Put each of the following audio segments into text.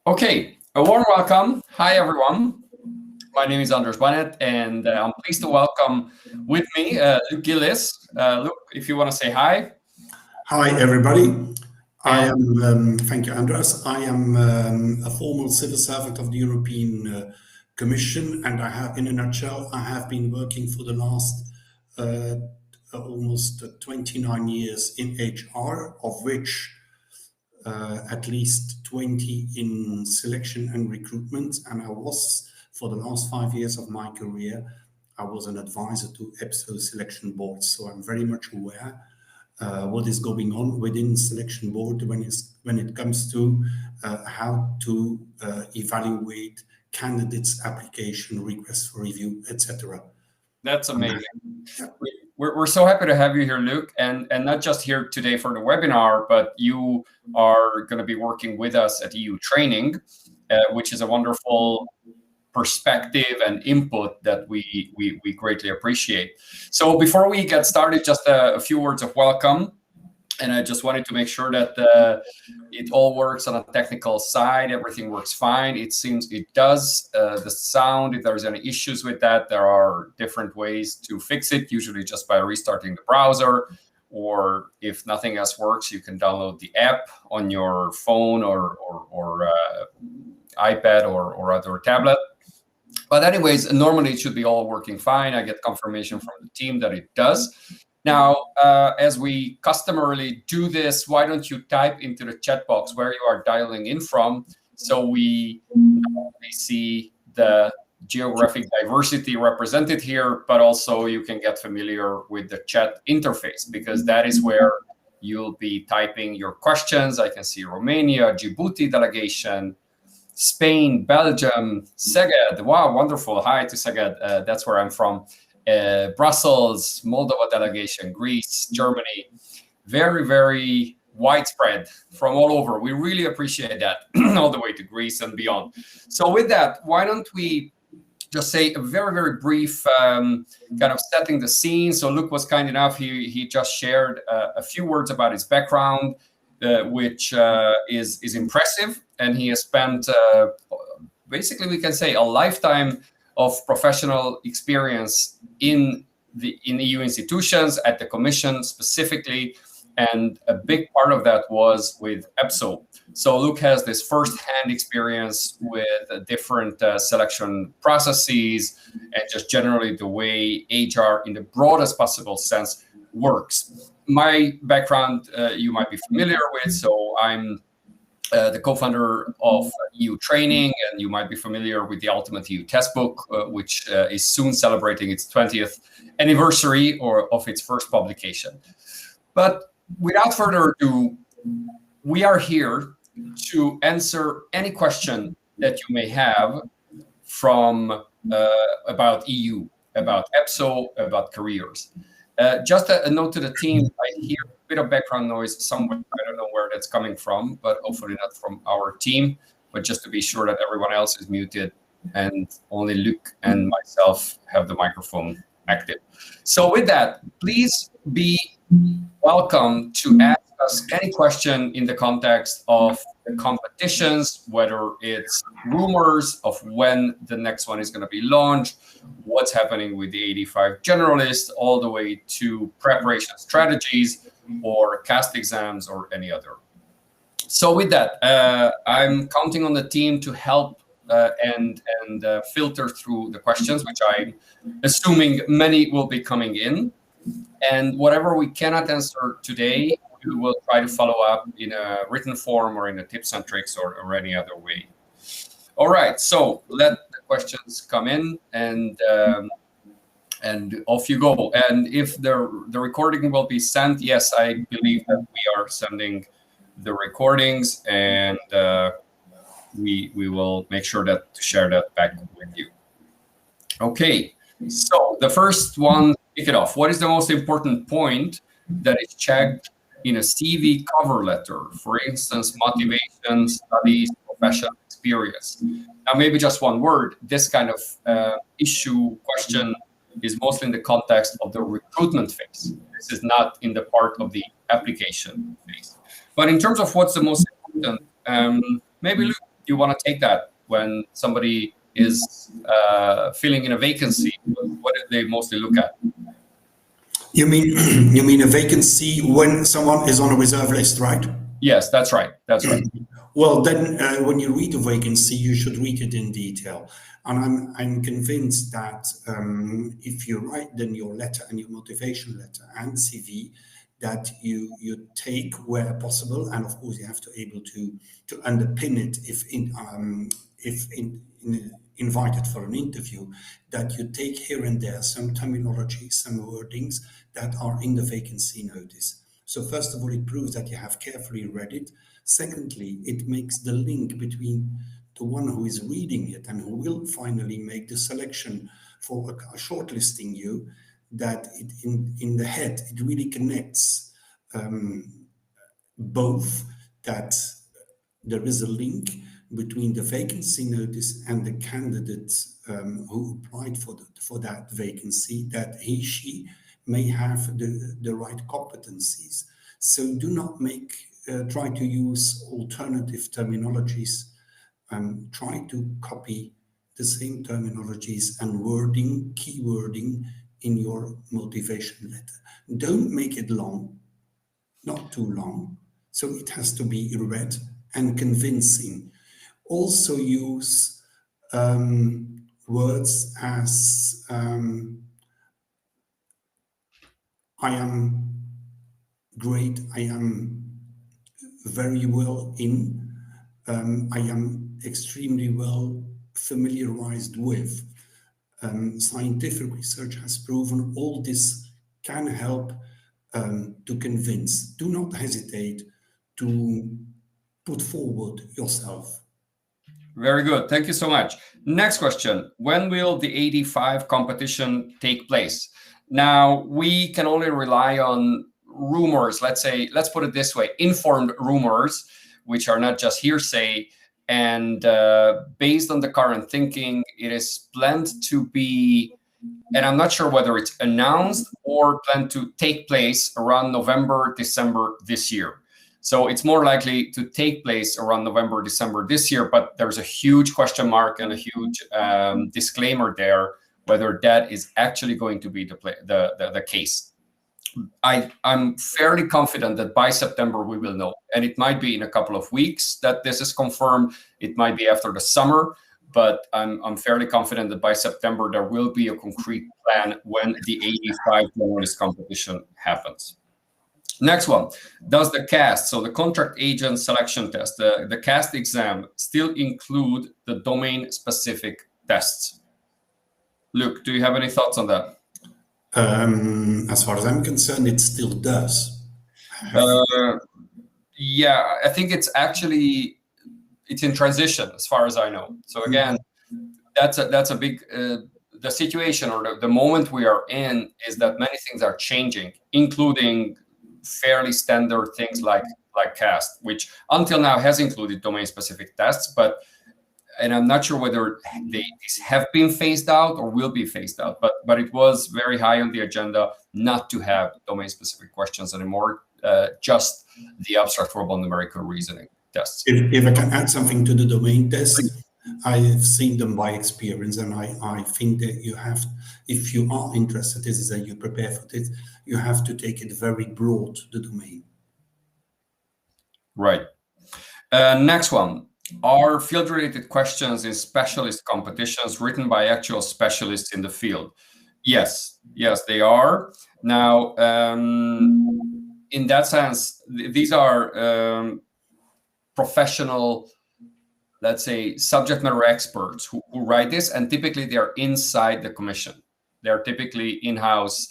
Okay, a warm welcome. Hi, everyone. My name is Anders Bennett, and I'm pleased to welcome with me Luke Gillis. Luke, if you want to say hi. Hi, everybody. Thank you, Andreas. I am a former civil servant of the European Commission, and in a nutshell, I have been working for the last almost 29 years in HR, of which at least 20 in selection and recruitment. And I was, for the last 5 years of my career, I was an advisor to EPSO selection boards. So I'm very much aware what is going on within selection board when it comes to how to evaluate candidates' application, requests for review, etc. That's amazing. Yeah. We're so happy to have you here, Luke, and not just here today for the webinar, but you are going to be working with us at EU Training, which is a wonderful perspective and input that we greatly appreciate. So before we get started, just a few words of welcome. And I just wanted to make sure that it all works on a technical side. Everything works fine. It seems it does. The sound, if there's any issues with that, there are different ways to fix it, usually just by restarting the browser. Or if nothing else works, you can download the app on your phone or iPad or other tablet. But anyways, normally it should be all working fine. I get confirmation from the team that it does. Now, as we customarily do this, why don't you type into the chat box where you are dialing in from, so we see the geographic diversity represented here, but also you can get familiar with the chat interface, because that is where you'll be typing your questions. I can see Romania, Djibouti delegation, Spain, Belgium, Szeged. Wow, wonderful. Hi to Szeged. That's where I'm from. Brussels, Moldova delegation, Greece, Germany. Very, very widespread from all over. We really appreciate that, all the way to Greece and beyond. So with that, why don't we just say a very, very brief kind of setting the scene. So Luke was kind enough. He just shared a few words about his background, which is impressive. And he has spent, basically, we can say, a lifetime of professional experience in EU institutions, at the Commission specifically, and a big part of that was with EPSO. So Luke has this first-hand experience with different selection processes and just generally the way HR, in the broadest possible sense, works. My background, you might be familiar with, so I'm the co-founder of EU Training, and you might be familiar with the Ultimate EU Testbook, which is soon celebrating its 20th anniversary of its first publication. But without further ado, we are here to answer any question that you may have from about EU, about EPSO, about careers. Just a note to the team, I hear a bit of background noise somewhere. I don't know where that's coming from, but hopefully not from our team. But just to be sure that everyone else is muted and only Luke and myself have the microphone active. So with that, please be welcome to ask us any question in the context of the competitions, whether it's rumors of when the next one is going to be launched, what's happening with the 85 generalists, all the way to preparation strategies or CAST exams or any other. So with that, I'm counting on the team to help and filter through the questions, which I'm assuming many will be coming in. And whatever we cannot answer today, we will try to follow up in a written form or in a tips and tricks or any other way. All right, so let the questions come in, and off you go. And if the recording will be sent, yes, I believe that we are sending the recordings, and we will make sure to share that back with you. Okay, so the first one, kick it off. What is the most important point that is checked in a CV cover letter? For instance, motivation, studies, professional experience. Now, maybe just one word. This kind of question is mostly in the context of the recruitment phase. This is not in the part of the application phase. But in terms of what's the most important, maybe Luke, you want to take that when somebody is filling in a vacancy? What do they mostly look at? You mean a vacancy when someone is on a reserve list, right? Yes, that's right. That's right. Well, then when you read a vacancy, you should read it in detail. And I'm convinced that if you write then your letter and your motivation letter and CV, that you take where possible, and of course you have to able to underpin it if invited for an interview, that you take here and there some terminology, some wordings that are in the vacancy notice. So first of all, it proves that you have carefully read it. Secondly, it makes the link between the one who is reading it and who will finally make the selection for shortlisting you, that it in the head, it really connects both, that there is a link between the vacancy notice and the candidate who applied for that vacancy, that she may have the right competencies. So do not try to use alternative terminologies. Try to copy the same terminologies and wording, key wording in your motivation letter. Don't make it long, not too long. So it has to be read and convincing. Also use words as I am great, I am very well in, I am extremely well familiarized with. Scientific research has proven all this can help to convince. Do not hesitate to put forward yourself. Very good. Thank you so much. Next question. When will the 85 competition take place? Now, we can only rely on rumors. Let's put it this way, informed rumors, which are not just hearsay. And based on the current thinking, it is planned to be, and I'm not sure whether it's announced or planned to take place around November, December this year. So it's more likely to take place around November, December this year, but there's a huge question mark and a huge disclaimer there, whether that is actually going to be the case. I'm fairly confident that by September we will know, and it might be in a couple of weeks that this is confirmed. It might be after the summer, but I'm fairly confident that by September there will be a concrete plan when the 85 journalist competition happens. Next one, does the CAST, so the contract agent selection test, the CAST exam, still include the domain-specific tests? Luke, do you have any thoughts on that? As far as I'm concerned, it still does. Yeah, I think it's in transition as far as I know. So again, that's a big, the situation or the moment we are in is that many things are changing, including fairly standard things like CAST, which until now has included domain-specific tests, and I'm not sure whether these have been phased out or will be phased out, but it was very high on the agenda not to have domain-specific questions anymore, just the abstract verbal numerical reasoning tests. If I can add something to the domain test, I have seen them by experience, and I think that you have, if you are interested in this and you prepare for this, you have to take it very broad, the domain. Right. Next one. Are field-related questions in specialist competitions written by actual specialists in the field? Yes, they are. Now, in that sense, these are professional, let's say, subject matter experts who write this, and typically they are inside the commission. They're typically in-house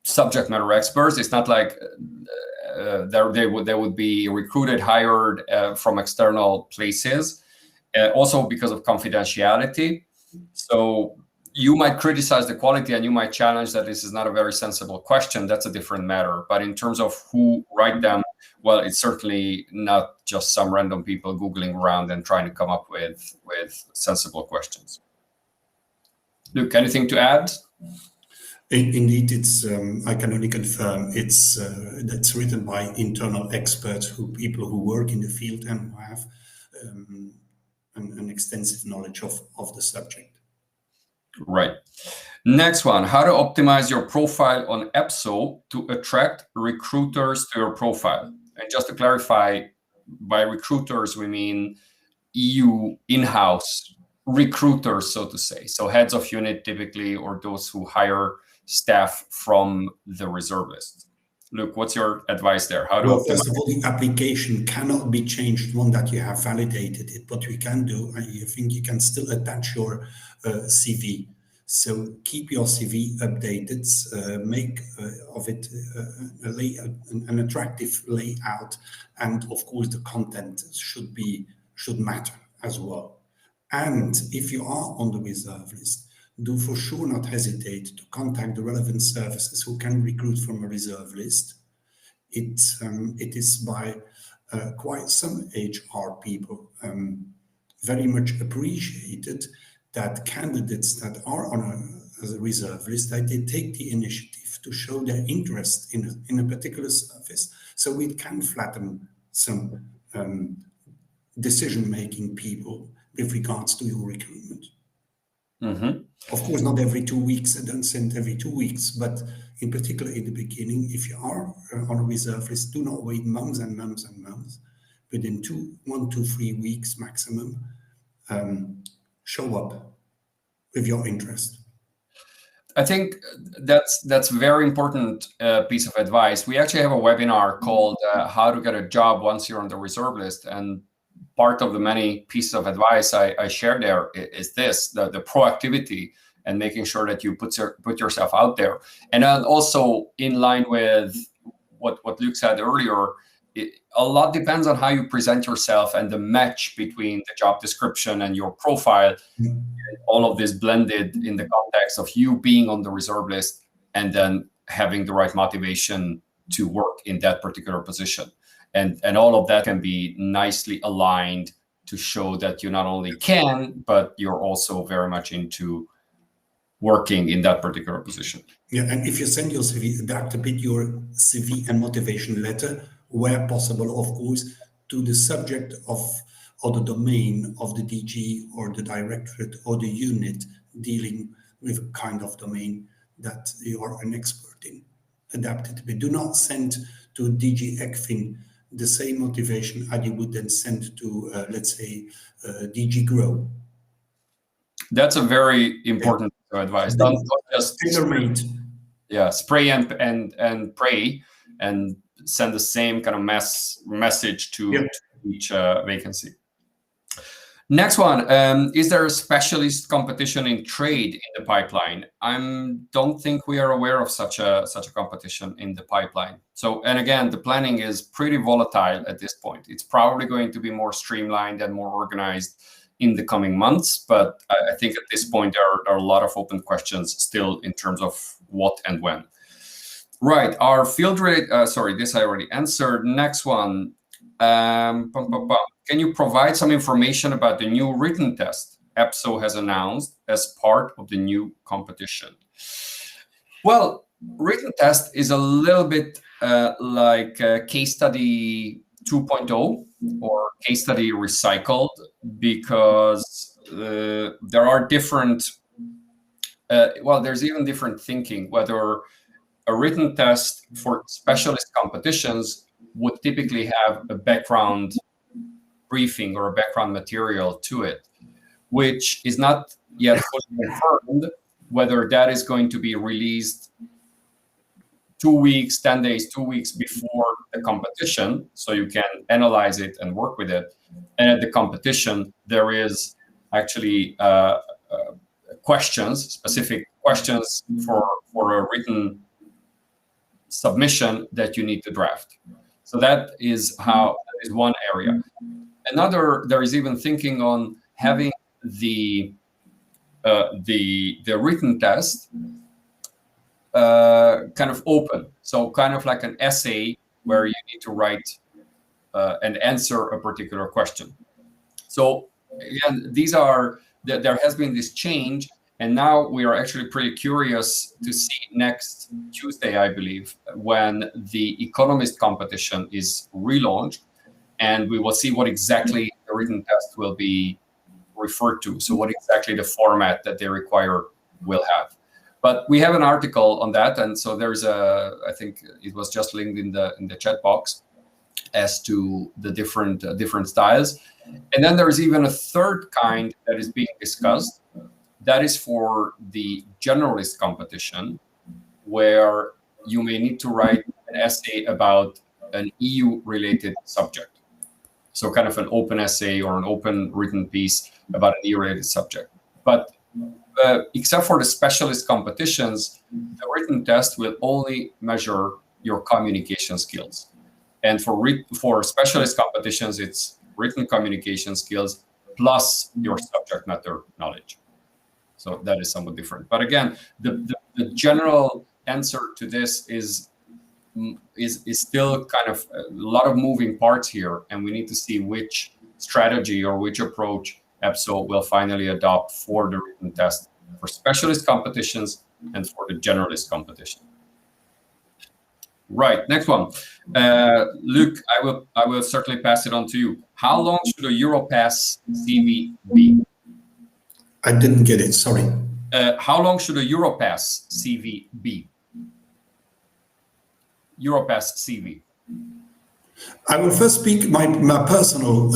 subject matter experts. It's not like they would be recruited, hired from external places, also because of confidentiality. So you might criticize the quality and you might challenge that this is not a very sensible question. That's a different matter. But in terms of who write them, well, it's certainly not just some random people Googling around and trying to come up with sensible questions. Luke, anything to add? Indeed, it's. I can only confirm that's written by internal experts, people who work in the field and who have an extensive knowledge of the subject. Right. Next one, how to optimize your profile on EPSO to attract recruiters to your profile. And just to clarify, by recruiters, we mean EU in-house recruiters, so to say. So heads of unit typically, or those who hire staff from the reserve list. Luke, what's your advice there? How to Well, optimize? first of all, the application cannot be changed one that you have validated it. What we can do, I think you can still attach your CV. So keep your CV updated, make of it an attractive layout, and of course the content should matter as well. And if you are on the reserve list, do for sure not hesitate to contact the relevant services who can recruit from a reserve list. It is by quite some HR people very much appreciated that candidates that are on a reserve list, that they take the initiative to show their interest in a particular service, so it can flatten some decision-making people with regards to your recruitment. Mm-hmm. Of course, not every 2 weeks, I don't send every 2 weeks, but in particular in the beginning, if you are on a reserve list, do not wait months and months and months. Within 1 to 3 weeks maximum, show up with your interest. I think that's very important piece of advice. We actually have a webinar called How to Get a Job Once You're on the Reserve List. And part of the many pieces of advice I share there is this, the proactivity and making sure that you put yourself out there. And then also in line with what Luke said earlier, a lot depends on how you present yourself and the match between the job description and your profile. Mm-hmm. All of this blended in the context of you being on the reserve list and then having the right motivation to work in that particular position. And all of that can be nicely aligned to show that you not only can, but you're also very much into working in that particular position. Yeah, and if you send your CV, adapt a bit your CV and motivation letter, where possible, of course, to the subject of or the domain of the DG or the directorate or the unit dealing with a kind of domain that you are an expert in. Adapt it, but do not send to DG ECFIN the same motivation as you would then send to, let's say, DG Grow. That's a very important advice. Don't just tailor-made. Yeah, spray and pray and send the same kind of message to each vacancy. Next one, is there a specialist competition in trade in the pipeline? I don't think we are aware of such a competition in the pipeline. So, and again, the planning is pretty volatile at this point. It's probably going to be more streamlined and more organized in the coming months, but I think at this point there are a lot of open questions still in terms of what and when. Right, our field rate, sorry, this I already answered. Next one, can you provide some information about the new written test EPSO has announced as part of the new competition? Well, written test is a little bit like case study 2.0 or case study recycled, because there are different, there's even different thinking, whether a written test for specialist competitions would typically have a background briefing or a background material to it, which is not yet fully confirmed whether that is going to be released 2 weeks, 10 days, 2 weeks before the competition, so you can analyze it and work with it. And at the competition, there is actually questions, specific questions for a written submission that you need to draft. So that is one area. Another, there is even thinking on having the written test kind of open. So kind of like an essay where you need to write and answer a particular question. So again, there has been this change, and now we are actually pretty curious to see next Tuesday, I believe, when the Economist competition is relaunched, and we will see what exactly the written test will be refer to. So what exactly the format that they require will have. But we have an article on that, and so there's I think it was just linked in the chat box as to the different styles. And then there's even a third kind that is being discussed. That is for the generalist competition, where you may need to write an essay about an EU-related subject. So kind of an open essay or an open written piece about an EU-related subject. But except for the specialist competitions, the written test will only measure your communication skills. And for specialist competitions, it's written communication skills plus your subject matter knowledge. So that is somewhat different. But again, the general answer to this is still kind of a lot of moving parts here, and we need to see which strategy or which approach EPSO will finally adopt for the written test for specialist competitions and for the generalist competition. Right, next one. Luc, I will certainly pass it on to you. How long should a EuroPass CV be? I didn't get it, sorry. How long should a EuroPass CV be? EuroPass CV. I will first speak my personal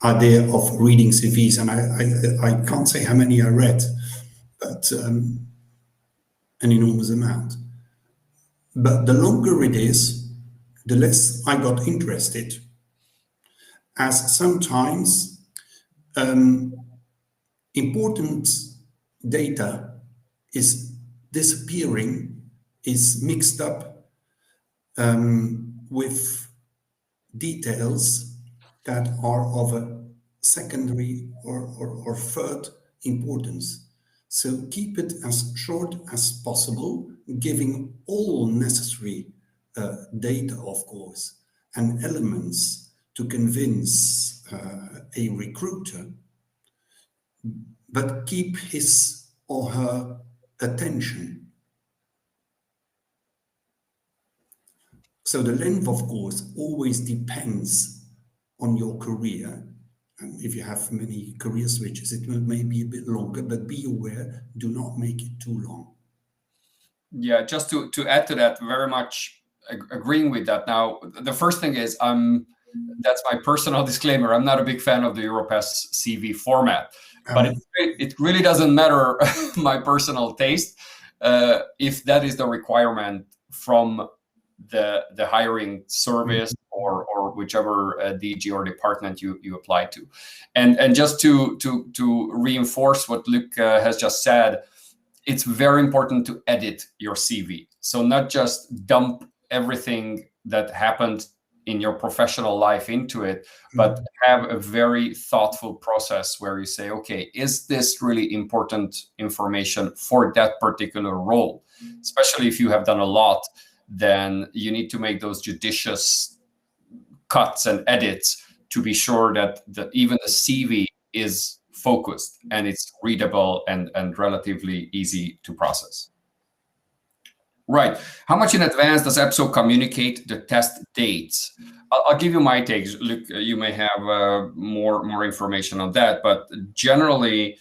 idea of reading CVs, and I can't say how many I read, but an enormous amount. But the longer it is, the less I got interested, as sometimes important data is disappearing, is mixed up with details that are of a secondary or third importance. So keep it as short as possible, giving all necessary data, of course, and elements to convince a recruiter, but keep his or her attention. So the length, of course, always depends on your career. And if you have many career switches, it may be a bit longer, but be aware, do not make it too long. Yeah, just to add to that, very much agreeing with that. Now, the first thing is, that's my personal disclaimer. I'm not a big fan of the EuroPass CV format, but it really doesn't matter my personal taste if that is the requirement from the hiring service or whichever DG or department you apply to. And just to reinforce what Luc has just said, it's very important to edit your CV. So not just dump everything that happened in your professional life into it, but have a very thoughtful process where you say, okay, is this really important information for that particular role? Especially if you have done a lot, then you need to make those judicious cuts and edits to be sure that even the CV is focused and it's readable and relatively easy to process. Right. How much in advance does EPSO communicate the test dates? I'll give you my takes. Luc, you may have more information on that, but generally,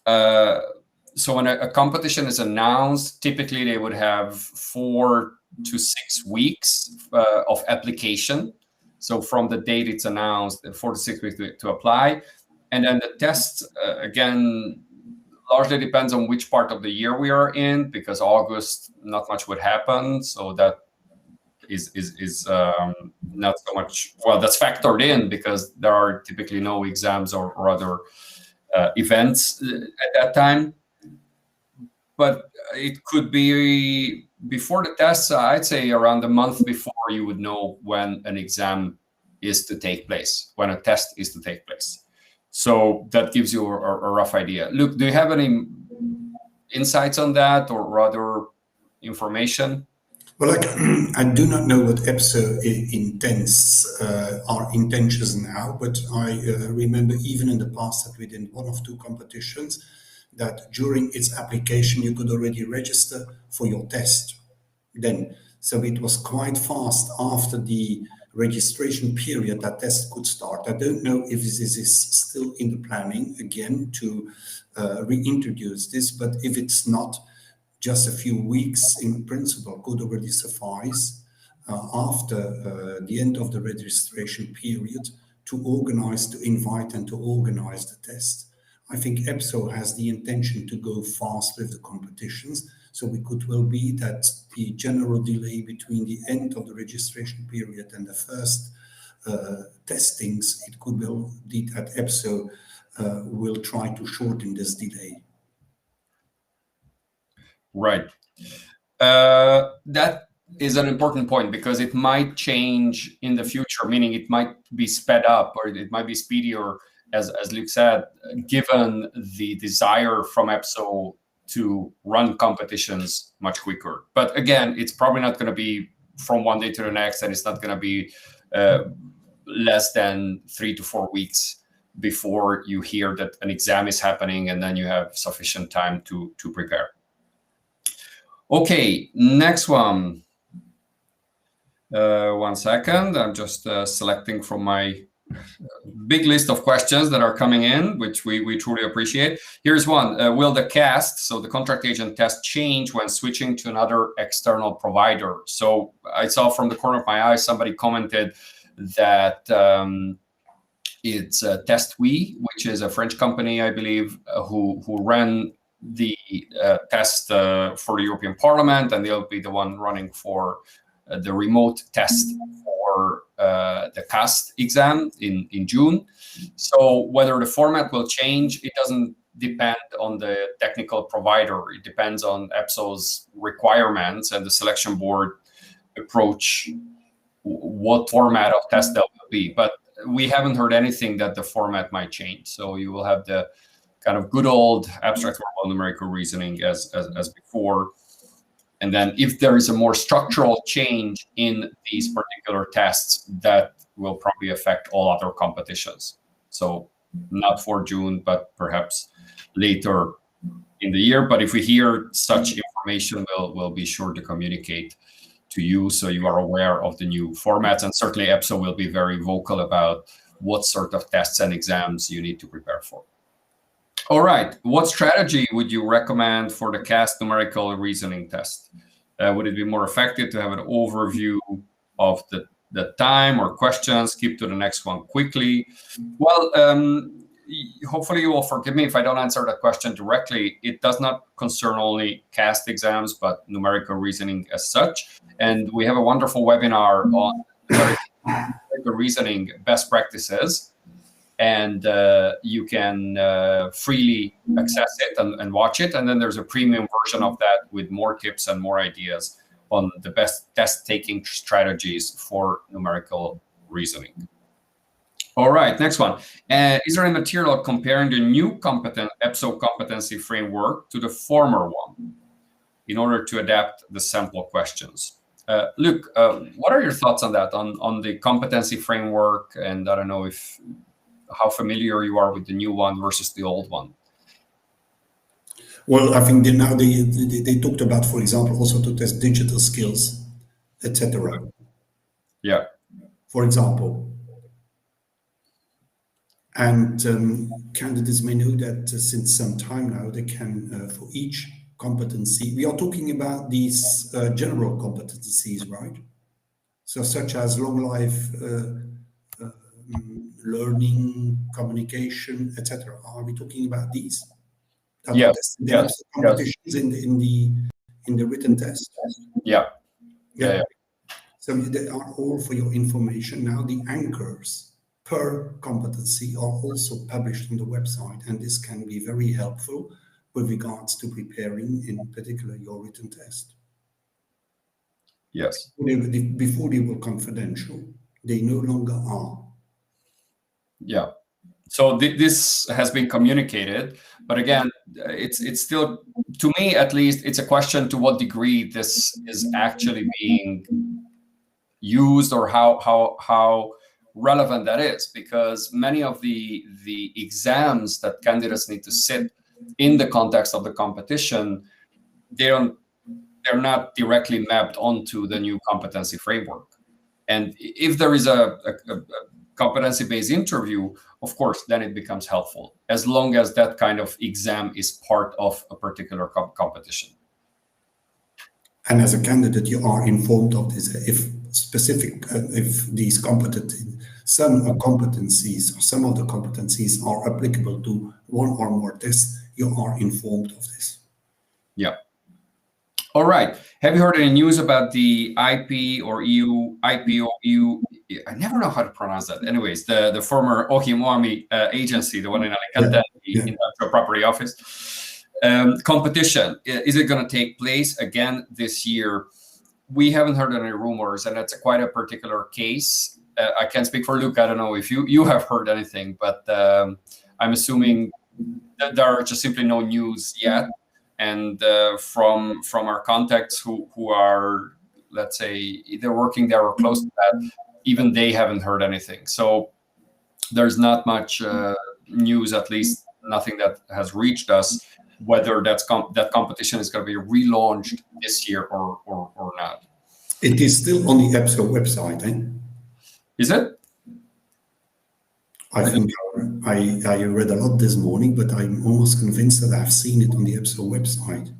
so when a competition is announced, typically they would have 4 to 6 weeks of application. So from the date it's announced, 4 to 6 weeks to apply. And then the test, again, largely depends on which part of the year we are in, because August, not much would happen. So that is not so much, well, that's factored in because there are typically no exams or other events at that time. But it could be before the test, I'd say around a month before you would know when an exam is to take place, when a test is to take place. So that gives you a rough idea. Luc, do you have any insights on that or other information? Well, I do not know what EPSO intends, our intentions now, but I remember even in the past that we did 1 or 2 competitions that during its application you could already register for your test then. So it was quite fast after the registration period that test could start. I don't know if this is still in the planning again to reintroduce this, but if it's not, just a few weeks in principle could already suffice after the end of the registration period to invite and to organize the test. I think EPSO has the intention to go fast with the competitions, so it could well be that the general delay between the end of the registration period and the first testings, it could well be that EPSO will try to shorten this delay. Right. That is an important point because it might change in the future, meaning it might be sped up or it might be speedier, as Luc said, given the desire from EPSO to run competitions much quicker. But again, it's probably not going to be from one day to the next, and it's not going to be less than 3 to 4 weeks before you hear that an exam is happening, and then you have sufficient time to prepare. Okay, next one. 1 second. I'm just selecting from my big list of questions that are coming in, which we truly appreciate. Here's one. Will the CAST, so the contract agent test, change when switching to another external provider? So I saw from the corner of my eye, somebody commented that it's TestWe, which is a French company, I believe, who ran the test for the European Parliament, and they'll be the one running for the remote test for the CAST exam in June. So whether the format will change, it doesn't depend on the technical provider. It depends on EPSO's requirements and the selection board approach what format of test that will be. But we haven't heard anything that the format might change. So you will have the kind of good old abstract verbal numerical reasoning as before. And then if there is a more structural change in these particular tests, that will probably affect all other competitions. So not for June, but perhaps later in the year. But if we hear such information, we'll be sure to communicate to you so you are aware of the new formats. And certainly EPSO will be very vocal about what sort of tests and exams you need to prepare for. All right. What strategy would you recommend for the CAST numerical reasoning test? Would it be more effective to have an overview of the time or questions? Keep to the next one quickly. Well, hopefully you will forgive me if I don't answer that question directly. It does not concern only CAST exams, but numerical reasoning as such. And we have a wonderful webinar on numerical reasoning best practices. And you can freely access it and watch it. And then there's a premium version of that with more tips and more ideas on the best test-taking strategies for numerical reasoning. All right, next one. Is there any material comparing the new EPSO competency framework to the former one in order to adapt the sample questions? Luc, what are your thoughts on that, on the competency framework? And I don't know how familiar you are with the new one versus the old one. Well, I think now they talked about, for example, also to test digital skills, etc. Yeah. For example. And candidates may know that since some time now, they can, for each competency, we are talking about these general competencies, right? So such as long life learning, communication, etc. Are we talking about these? Yes. Competitions in the written test. Yeah. So they are all for your information. Now the anchors per competency are also published on the website, and this can be very helpful with regards to preparing, in particular, your written test. Yes. Before they were confidential, they no longer are. Yeah. So this has been communicated, but again, it's still, to me at least, it's a question to what degree this is actually being used or how relevant that is, because many of the exams that candidates need to sit in the context of the competition, they're not directly mapped onto the new competency framework. And if there is a competency-based interview, of course, then it becomes helpful, as long as that kind of exam is part of a particular competition. And as a candidate, you are informed of this. If these some competencies or some of the competencies are applicable to one or more tests, you are informed of this. Yeah. All right. Have you heard any news about the IP or EU, IPO, EU? I never know how to pronounce that. Anyways, the former Ohimoami agency, the one in Alicante, the Industrial Property Office. Competition, is it going to take place again this year? We haven't heard any rumors, and that's quite a particular case. I can't speak for Luke. I don't know if you have heard anything, but I'm assuming that there are just simply no news yet. And from our contacts who are, let's say, either working there or close to that, even they haven't heard anything. So there's not much news, at least nothing that has reached us, whether that competition is going to be relaunched this year or not. It is still on the EPSO website, eh? Is it? I think I read a lot this morning, but I'm almost convinced that I've seen it on the EPSO website.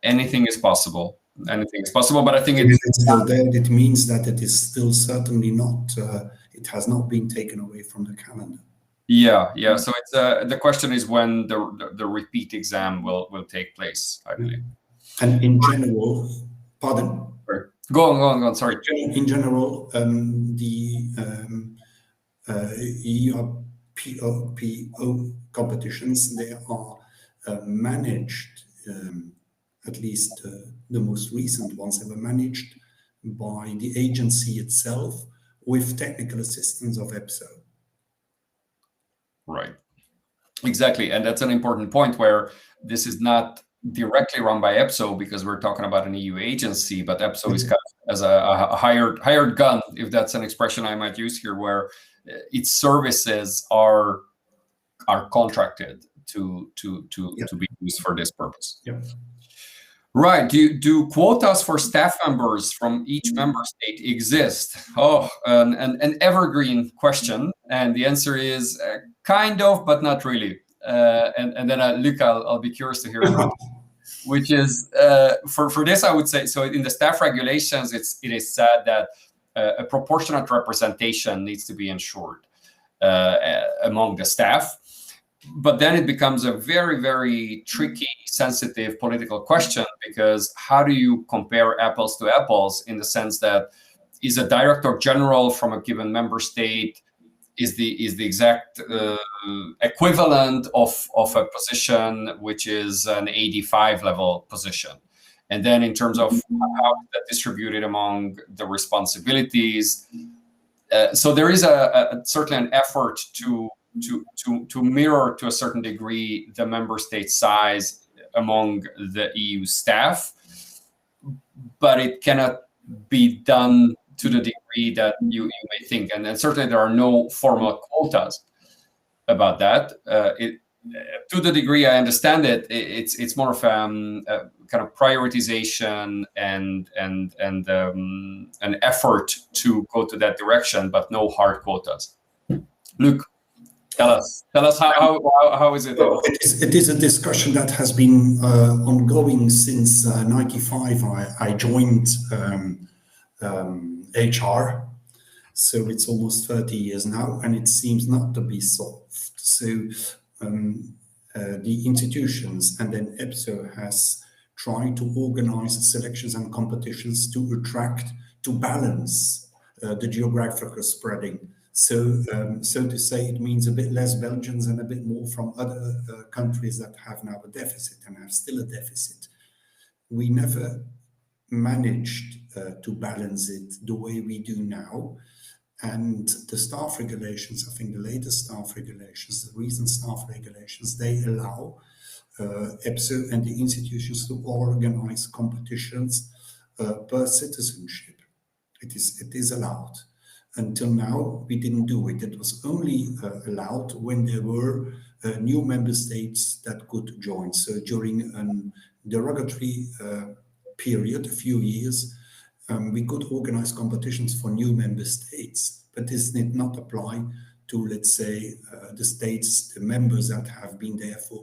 Anything is possible. Anything is possible, but I think if it's still there, it means that it is still certainly not. It has not been taken away from the calendar. Yeah. So it's the question is when the repeat exam will take place, I believe. And in general, pardon. Go on. Sorry. In general, the EPSO competitions, they are managed, at least the most recent ones, they were managed by the agency itself with technical assistance of EPSO. Right. Exactly. And that's an important point where this is not directly run by EPSO because we're talking about an EU agency, but EPSO is kind of as a hired gun, if that's an expression I might use here, where its services are contracted to be used for this purpose. Yeah. Right. Do quotas for staff members from each member state exist? Oh, an evergreen question, and the answer is kind of, but not really. And then Luca, I'll be curious to hear about it, which is for this I would say. So in the staff regulations, it is said that a proportionate representation needs to be ensured among the staff. But then it becomes a very, very tricky, sensitive political question, because how do you compare apples to apples in the sense that is a director general from a given member state is the exact equivalent of a position which is an 85 level position? And then in terms of how that distributed among the responsibilities. So there is certainly an effort to mirror to a certain degree the member state size among the EU staff, but it cannot be done to the degree that you may think. And certainly there are no formal quotas about that. To the degree I understand it, it's more of a kind of prioritization and an effort to go to that direction, but no hard quotas. Luke, tell us how is it? It is a discussion that has been ongoing since '95. I joined HR, so it's almost 30 years now, and it seems not to be solved. So the institutions and then EPSO has tried to organize selections and competitions to balance the geographical spreading. So to say, it means a bit less Belgians and a bit more from other countries that have now a deficit and have still a deficit. We never managed to balance it the way we do now. And the staff regulations, I think the latest staff regulations, the recent staff regulations, they allow EPSO and the institutions to organize competitions per citizenship. It is allowed. Until now, we didn't do it. It was only allowed when there were new member states that could join. So during a derogatory period, a few years, we could organize competitions for new member states, but this did not apply to, let's say, the states, the members that have been there for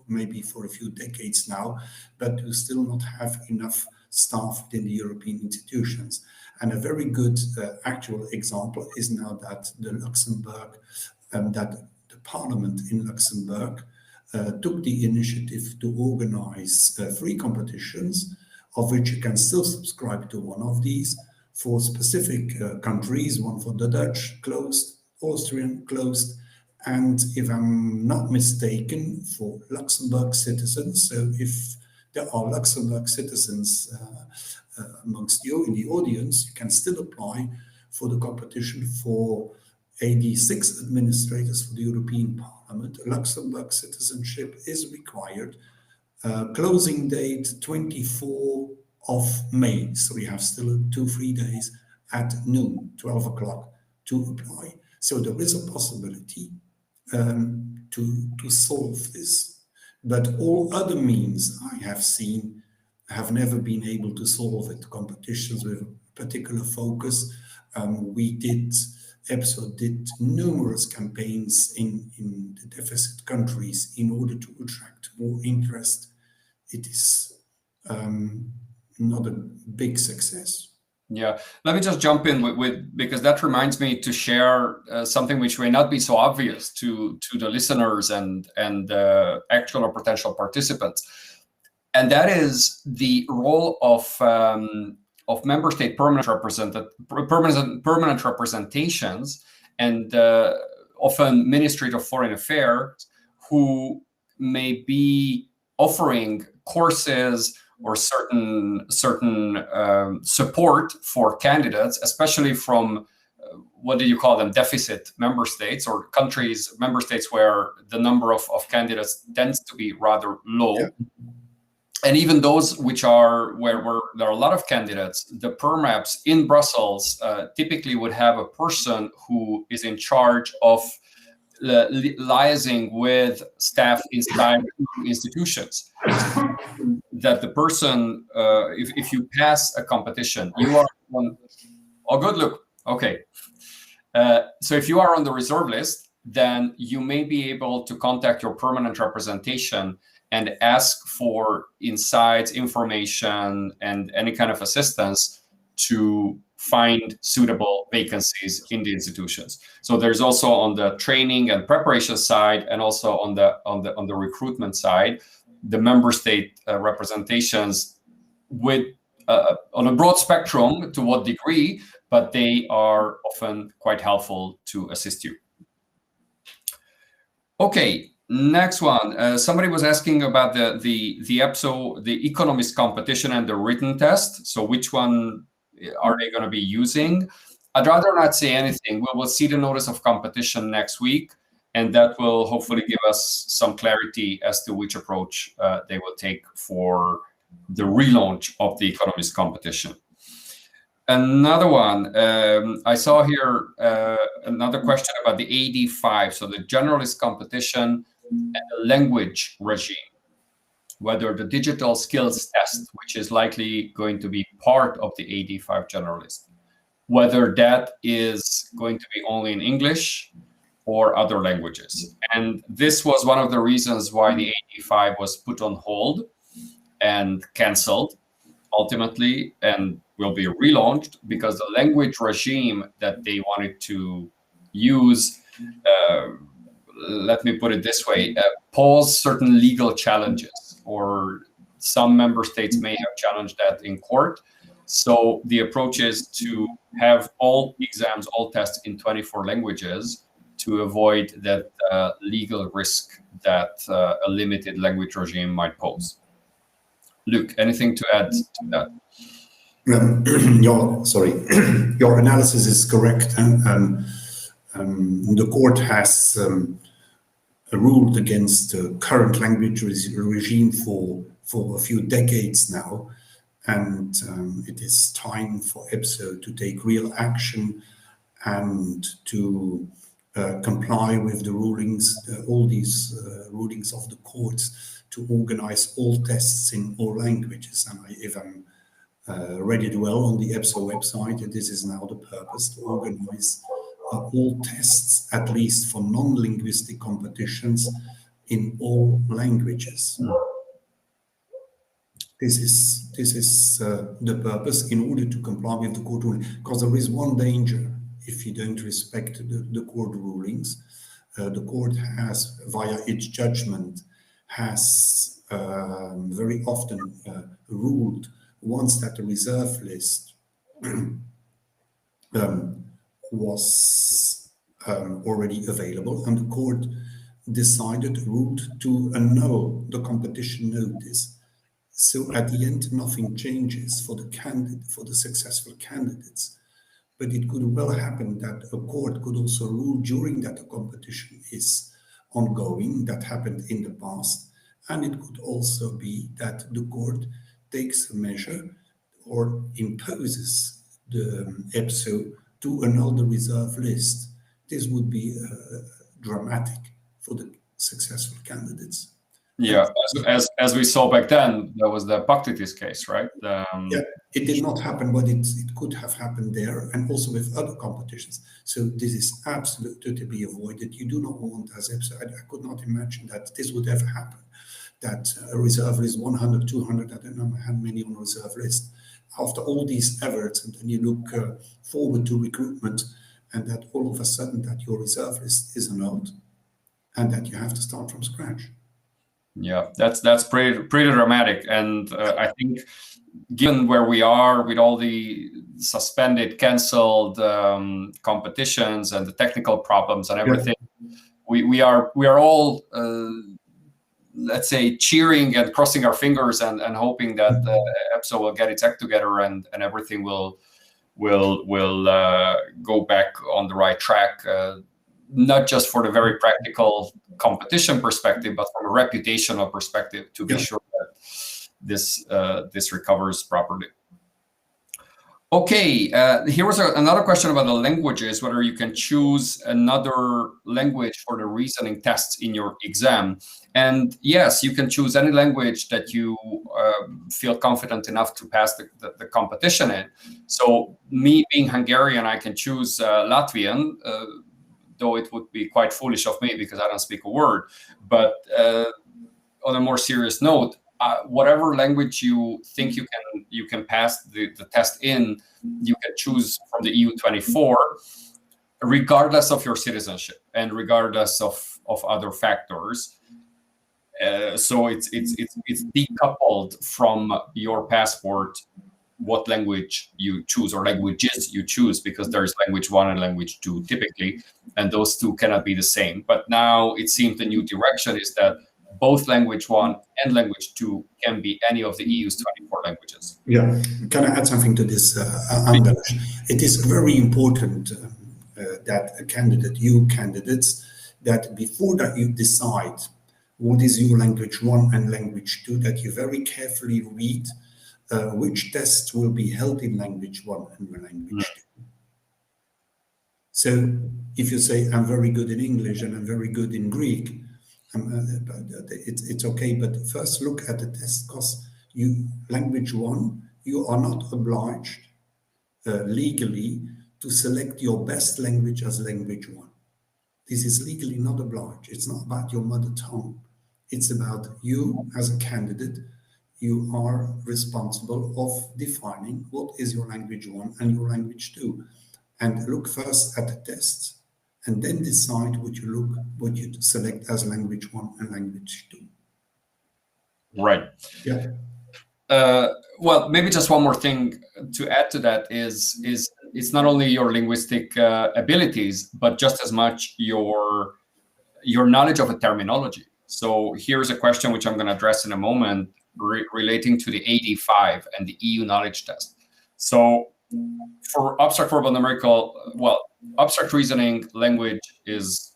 maybe for a few decades now, but who still not have enough staff within the European institutions. And a very good actual example is now that the Luxembourg, that the Parliament in Luxembourg took the initiative to organize free competitions, of which you can still subscribe to one of these for specific countries, one for the Dutch closed, Austrian closed, and if I'm not mistaken, for Luxembourg citizens. So if there are Luxembourg citizens amongst you in the audience, you can still apply for the competition for AD6 administrators for the European Parliament. Luxembourg citizenship is required. Closing date 24 of May. So we have still 2-3 days at noon, 12 o'clock to apply. So there is a possibility to solve this. But all other means I have seen have never been able to solve it. Competitions with a particular focus. EPSO did numerous campaigns in the deficit countries in order to attract more interest. It is not a big success. Yeah, let me just jump in with because that reminds me to share something which may not be so obvious to the listeners and actual or potential participants, and that is the role of member state permanent representations and often Ministry of Foreign Affairs, who may be offering courses or certain support for candidates, especially from what do you call them, deficit member states or member states where the number of candidates tends to be rather low. Yeah. And even those which are where there are a lot of candidates, the permaps in Brussels typically would have a person who is in charge of liaising with staff inside institutions. That the person, if you pass a competition, you are on. Oh, good look. Okay. So if you are on the reserve list, then you may be able to contact your permanent representation and ask for insights, information, and any kind of assistance to find suitable vacancies in the institutions. So there's also on the training and preparation side, and also on the recruitment side, the member state representations with on a broad spectrum to what degree, but they are often quite helpful to assist you. Okay, next one. Somebody was asking about the EPSO, the economist competition and the written test. So which one are they going to be using? I'd rather not say anything. We will see the notice of competition next week, and that will hopefully give us some clarity as to which approach they will take for the relaunch of the economist competition. Another one, I saw here another question about the AD5, so the generalist competition and the language regime, whether the digital skills test, which is likely going to be part of the AD5 generalist, whether that is going to be only in English or other languages. And this was one of the reasons why the AD5 was put on hold and canceled ultimately, and will be relaunched, because the language regime that they wanted to use, let me put it this way, pose certain legal challenges, or some member states may have challenged that in court. So the approach is to have all exams, all tests in 24 languages to avoid that legal risk that a limited language regime might pose. Luc, anything to add to that? Your analysis is correct. The court has ruled against the current language regime for a few decades now, and it is time for EPSO to take real action and to comply with the rulings, all these rulings of the courts, to organize all tests in all languages. And if I'm read it well on the EPSO website, and this is now the purpose to organize all tests, at least for non-linguistic competitions, in all languages. This is the purpose in order to comply with the court ruling, because there is one danger if you don't respect the court rulings. The court has, via its judgment, has very often ruled once that the reserve list was already available, and the court ruled to annul the competition notice. So at the end, nothing changes for the successful candidates. But it could well happen that a court could also rule during that the competition is ongoing. That happened in the past. And it could also be that the court takes a measure or imposes the EPSO to annul the reserve list. This would be dramatic for the successful candidates. Yeah, as we saw back then, there was the Paktitis case, right? Yeah, it did not happen, but it could have happened there, and also with other competitions. So this is absolutely to be avoided. You do not want, as EPSO, I could not imagine that this would ever happen, that a reserve list 100, 200, I don't know how many on a reserve list. After all these efforts, and then you look forward to recruitment, and that all of a sudden that your reserve list is annulled, and that you have to start from scratch. Yeah, that's pretty dramatic, and I think given where we are with all the suspended, canceled competitions and the technical problems and everything, we are all let's say cheering and crossing our fingers and hoping that EPSO will get its act together and everything will go back on the right track. Not just for the very practical competition perspective, but from a reputational perspective, to be sure that this recovers properly. Okay, here was another question about the languages, whether you can choose another language for the reasoning tests in your exam. And yes, you can choose any language that you feel confident enough to pass the competition in. So me being Hungarian, I can choose Latvian, though it would be quite foolish of me because I don't speak a word. But on a more serious note, whatever language you think you can pass the test in, you can choose from the EU24, regardless of your citizenship and regardless of other factors. So it's decoupled from your passport what language you choose or languages you choose, because there's language 1 and language 2 typically, and those two cannot be the same. But now it seems the new direction is that both language 1 and language 2 can be any of the EU's 24 languages. Yeah, can I add something to this, Anders? It is very important that candidates, that before that you decide what is your language 1 and language 2, that you very carefully read which tests will be held in language 1 and language 2. So if you say, I'm very good in English and I'm very good in Greek, it's okay, but first look at the test, because language 1, you are not obliged legally to select your best language as language 1. This is legally not obliged. It's not about your mother tongue. It's about you as a candidate. You are responsible of defining what is your language 1 and your language 2. And look first at the tests, and then decide what you select as language 1 and language 2. Right. Yeah. Well, maybe just one more thing to add to that is it's not only your linguistic abilities, but just as much your knowledge of a terminology. So here's a question which I'm going to address in a moment relating to the AD5 and the EU knowledge test. So for abstract verbal numerical, well, abstract reasoning language is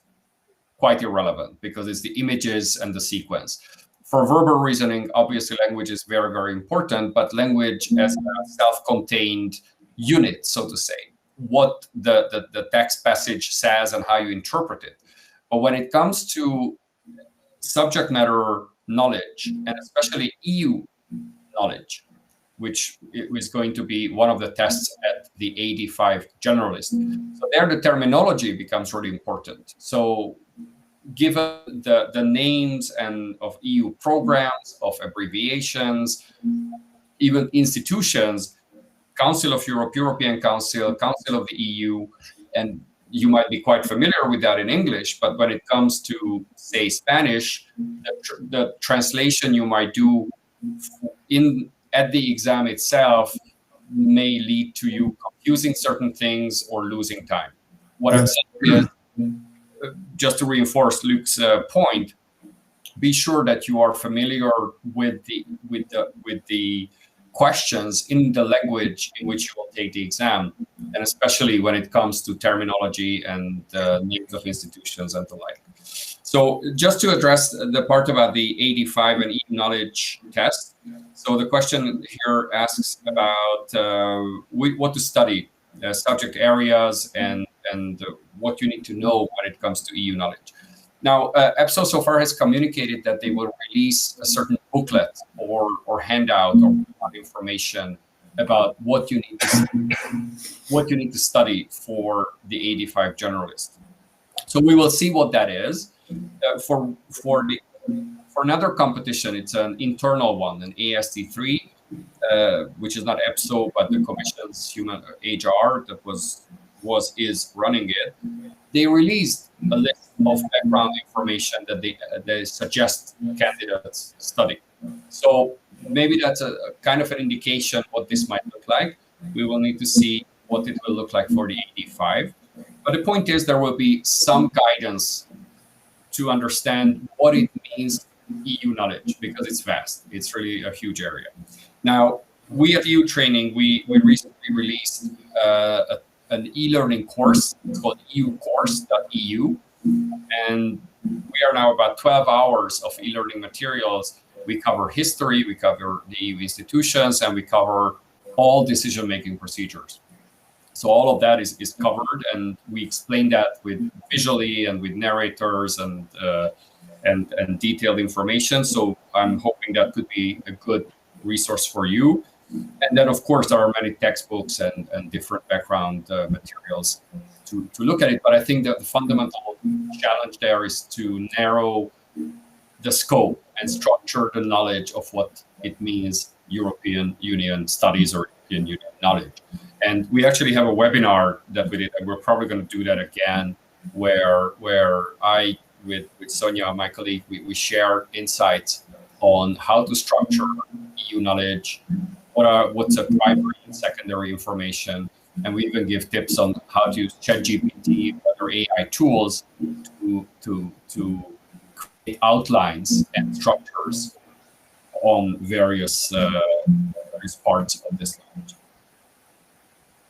quite irrelevant because it's the images and the sequence. For verbal reasoning, obviously language is very, very important, but language as a self-contained unit, so to say, what the text passage says and how you interpret it. But when it comes to subject matter knowledge, and especially EU knowledge, which is going to be one of the tests at the 85 generalist. So there the terminology becomes really important. So given the names and of EU programs, of abbreviations, even institutions, Council of Europe, European Council, Council of the EU, and you might be quite familiar with that in English, but when it comes to, say, Spanish, the translation you might do at the exam itself may lead to you confusing certain things or losing time. What I'm saying is, just to reinforce Luke's point, be sure that you are familiar with the questions in the language in which you will take the exam, and especially when it comes to terminology and names of institutions and the like. So just to address the part about the 85 and EU knowledge test. So the question here asks about what to study, subject areas, and what you need to know when it comes to EU knowledge. Now, EPSO so far has communicated that they will release a certain booklet or handout or information about what you need to study for the 85 generalist. So we will see what that is. For another competition, it's an internal one, an AST3, which is not EPSO, but the Commission's Human HR that is running it. They released a list of background information that they suggest candidates study. So maybe that's a kind of an indication what this might look like. We will need to see what it will look like for the 85. But the point is there will be some guidance to understand what it means EU knowledge, because it's vast. It's really a huge area. Now, we at EU Training, we recently released an e-learning course. It's called eucourse.eu. And we are now about 12 hours of e-learning materials. We cover history, we cover the EU institutions, and we cover all decision-making procedures. So all of that is covered, and we explain that with visually and with narrators and detailed information. So I'm hoping that could be a good resource for you. And then, of course, there are many textbooks and different background materials to look at it. But I think that the fundamental challenge there is to narrow the scope and structure the knowledge of what it means European Union studies or European Union knowledge. And we actually have a webinar that we did, and we're probably going to do that again, where I, with Sonia, my colleague, we share insights on how to structure EU knowledge, what's a primary and secondary information, and we even give tips on how to use ChatGPT, other AI tools to create outlines and structures on various parts of this language.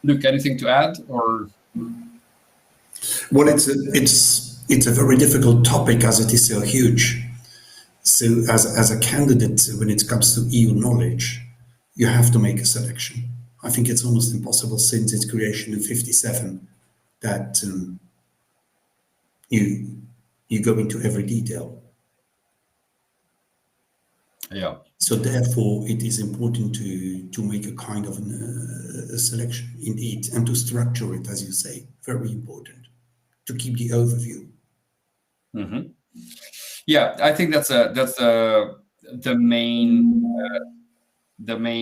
Luke, anything to add, or? Well, it's a very difficult topic as it is so huge. So as a candidate, when it comes to EU knowledge, you have to make a selection. I think it's almost impossible since its creation in 1957 that you go into every detail. Yeah. So therefore, it is important to make a kind of a selection, indeed, and to structure it, as you say, very important, to keep the overview. Mm-hmm. Yeah, I think that's the main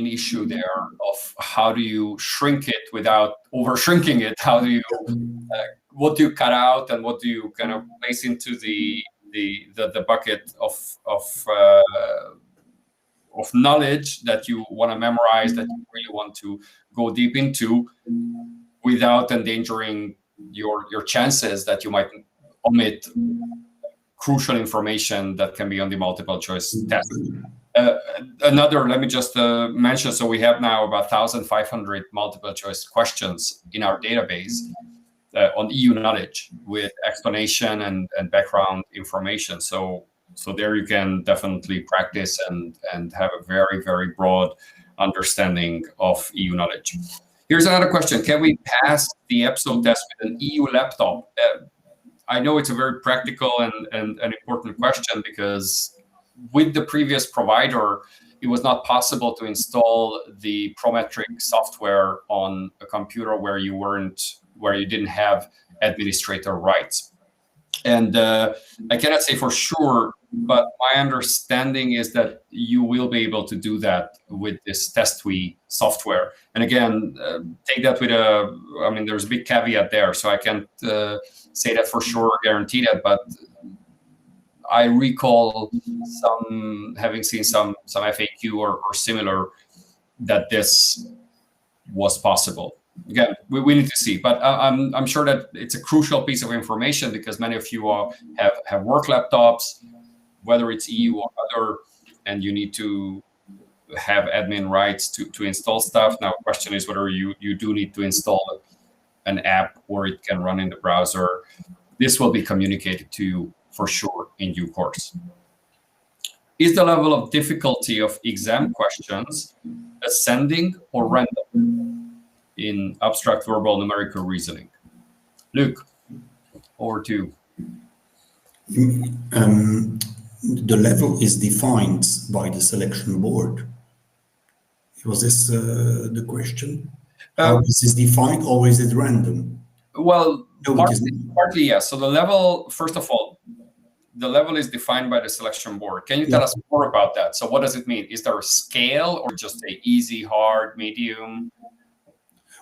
issue there of how do you shrink it without over shrinking it? How do you what do you cut out and what do you kind of place into the bucket of knowledge that you want to memorize, that you really want to go deep into, without endangering your chances that you might omit crucial information that can be on the multiple choice test. Let me just mention, so we have now about 1,500 multiple choice questions in our database on EU knowledge with explanation and background information. So there you can definitely practice and have a very, very broad understanding of EU knowledge. Here's another question. Can we pass the EPSO test with an EU laptop? I know it's a very practical and an important question, because with the previous provider, it was not possible to install the Prometric software on a computer where you didn't have administrator rights. And I cannot say for sure, but my understanding is that you will be able to do that with this TestWe software. And again, take that with there's a big caveat there, so I can't say that for sure or guarantee that, but I recall having seen some FAQ or similar that this was possible. Again, we need to see, but I'm sure that it's a crucial piece of information because many of you have work laptops, whether it's EU or other, and you need to have admin rights to install stuff. Now, the question is whether you do need to install an app or it can run in the browser. This will be communicated to you for sure in due course. Is the level of difficulty of exam questions ascending or random in abstract verbal numerical reasoning? Luc, over to you. The level is defined by the selection board. Was this the question? How is this defined, or is it random? Well, partly yes. So the level, first of all, the level is defined by the selection board. Can you tell us more about that? So what does it mean? Is there a scale or just a easy, hard, medium?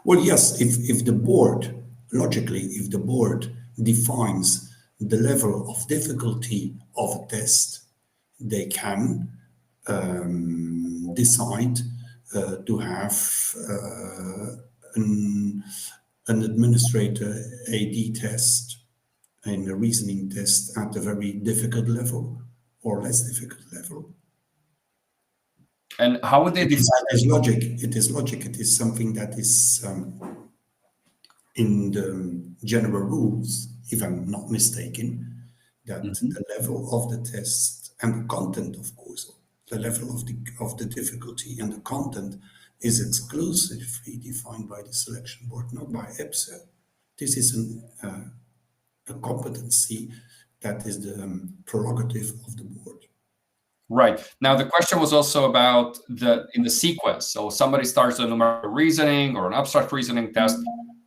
Well, yes, if the board, logically, if the board defines the level of difficulty of a test, they can decide to have an administrator AD test and a reasoning test at a very difficult level or less difficult level. And how would they decide? It is logic. It is logic. It is something that is in the general rules, if I'm not mistaken, that the level of the test and the content, of course, the level of the difficulty and the content is exclusively defined by the selection board, not by EPSO. This is a competency that is the prerogative of the board. Right. Now, the question was also about in the sequence. So somebody starts a numerical reasoning or an abstract reasoning test.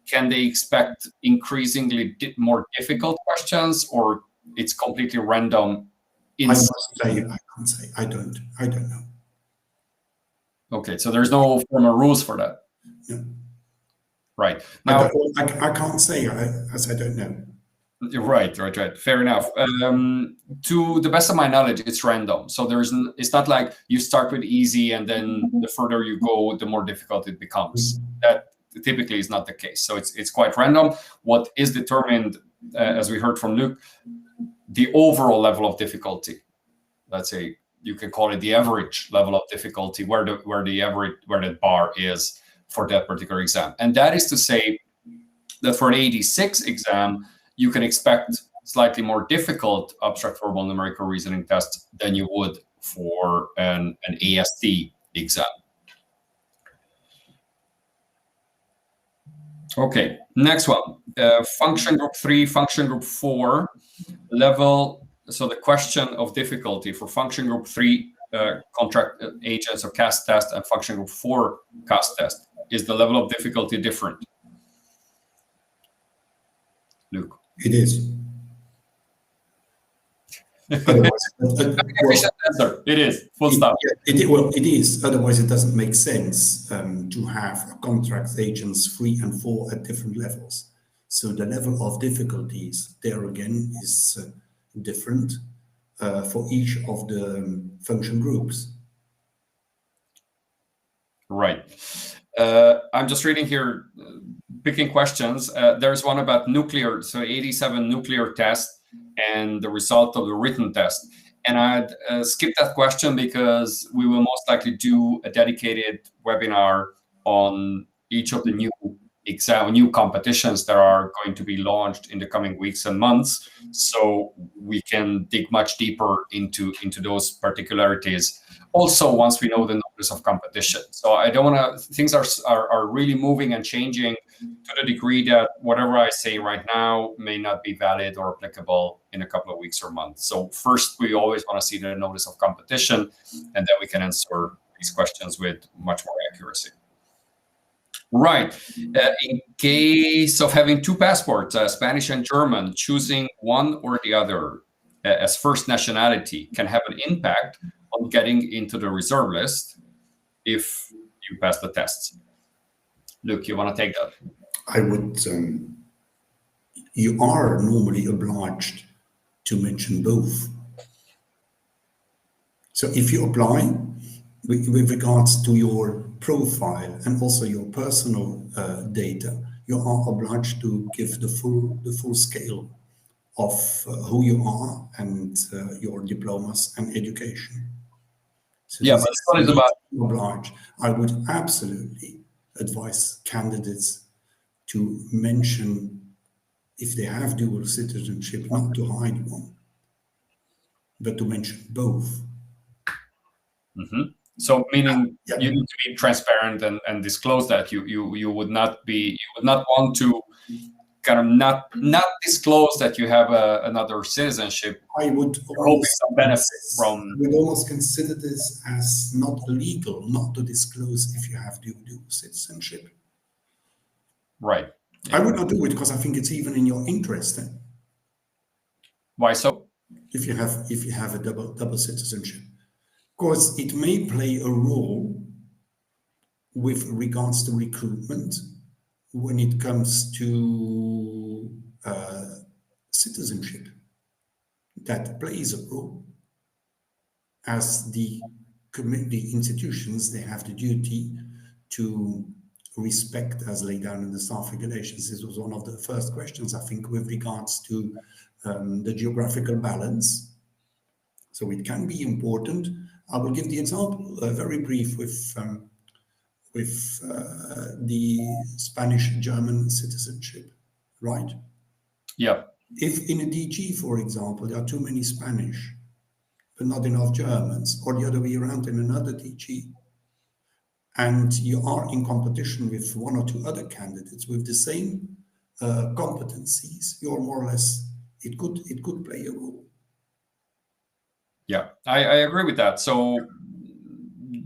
Can they expect increasingly more difficult questions, or it's completely random? I must say, I can't say. I don't know. Okay, so there's no formal rules for that. Yeah. Right. Now, I can't say as I don't know. Right. Fair enough. To the best of my knowledge, it's random. So it's not like you start with easy and then the further you go, the more difficult it becomes. That typically is not the case. So it's quite random. What is determined, as we heard from Luc, the overall level of difficulty. Let's say you can call it the average level of difficulty, where the bar is for that particular exam. And that is to say that for an 86 exam, you can expect slightly more difficult abstract verbal numerical reasoning tests than you would for an AST exam. Okay, next one. Function group 3, function group 4 level. So the question of difficulty for function group 3 contract agents or CAST test and function group 4 CAST test. Is the level of difficulty different? Luc. It is. It is. Full stop. It is. Otherwise, it doesn't make sense to have contract agents 3 and 4 at different levels. So the level of difficulties there again is different for each of the function groups. Right. I'm just reading here, picking questions. There's one about nuclear, so 87 nuclear test and the result of the written test. And I'd skip that question because we will most likely do a dedicated webinar on each of the new competitions that are going to be launched in the coming weeks and months. So we can dig much deeper into those particularities also once we know the notice of competition. So I don't want to, things are really moving and changing to the degree that whatever I say right now may not be valid or applicable in a couple of weeks or months. So first, we always want to see the notice of competition, and then we can answer these questions with much more accuracy. Right. In case of having two passports, Spanish and German, choosing one or the other as first nationality can have an impact on getting into the reserve list if you pass the tests. Luke, you want to take that? I would. You are normally obliged to mention both. So if you apply with regards to your profile and also your personal data, you are obliged to give the full scale of who you are and your diplomas and education. So yeah, but what is about obliged. I would absolutely advise candidates to mention, if they have dual citizenship, not to hide one, but to mention both. Mm-hmm. So meaning you need to be transparent and disclose that you would not want to kind of not disclose that you have another citizenship. I would almost some benefit from. Would almost consider this as not legal, not to disclose if you have dual citizenship. Right. I would not do it because I think it's even in your interest. Why so? If you have a double citizenship, because it may play a role with regards to recruitment when it comes to citizenship. That plays a role, as the institutions, they have the duty to respect as laid down in the staff regulations. This was one of the first questions, I think, with regards to the geographical balance. So it can be important. I will give the example, very brief, with the Spanish-German citizenship, right? Yeah. If in a DG, for example, there are too many Spanish, but not enough Germans, or the other way around in another DG, and you are in competition with one or two other candidates with the same competencies, you're more or less, it could play a role. Yeah, I agree with that. So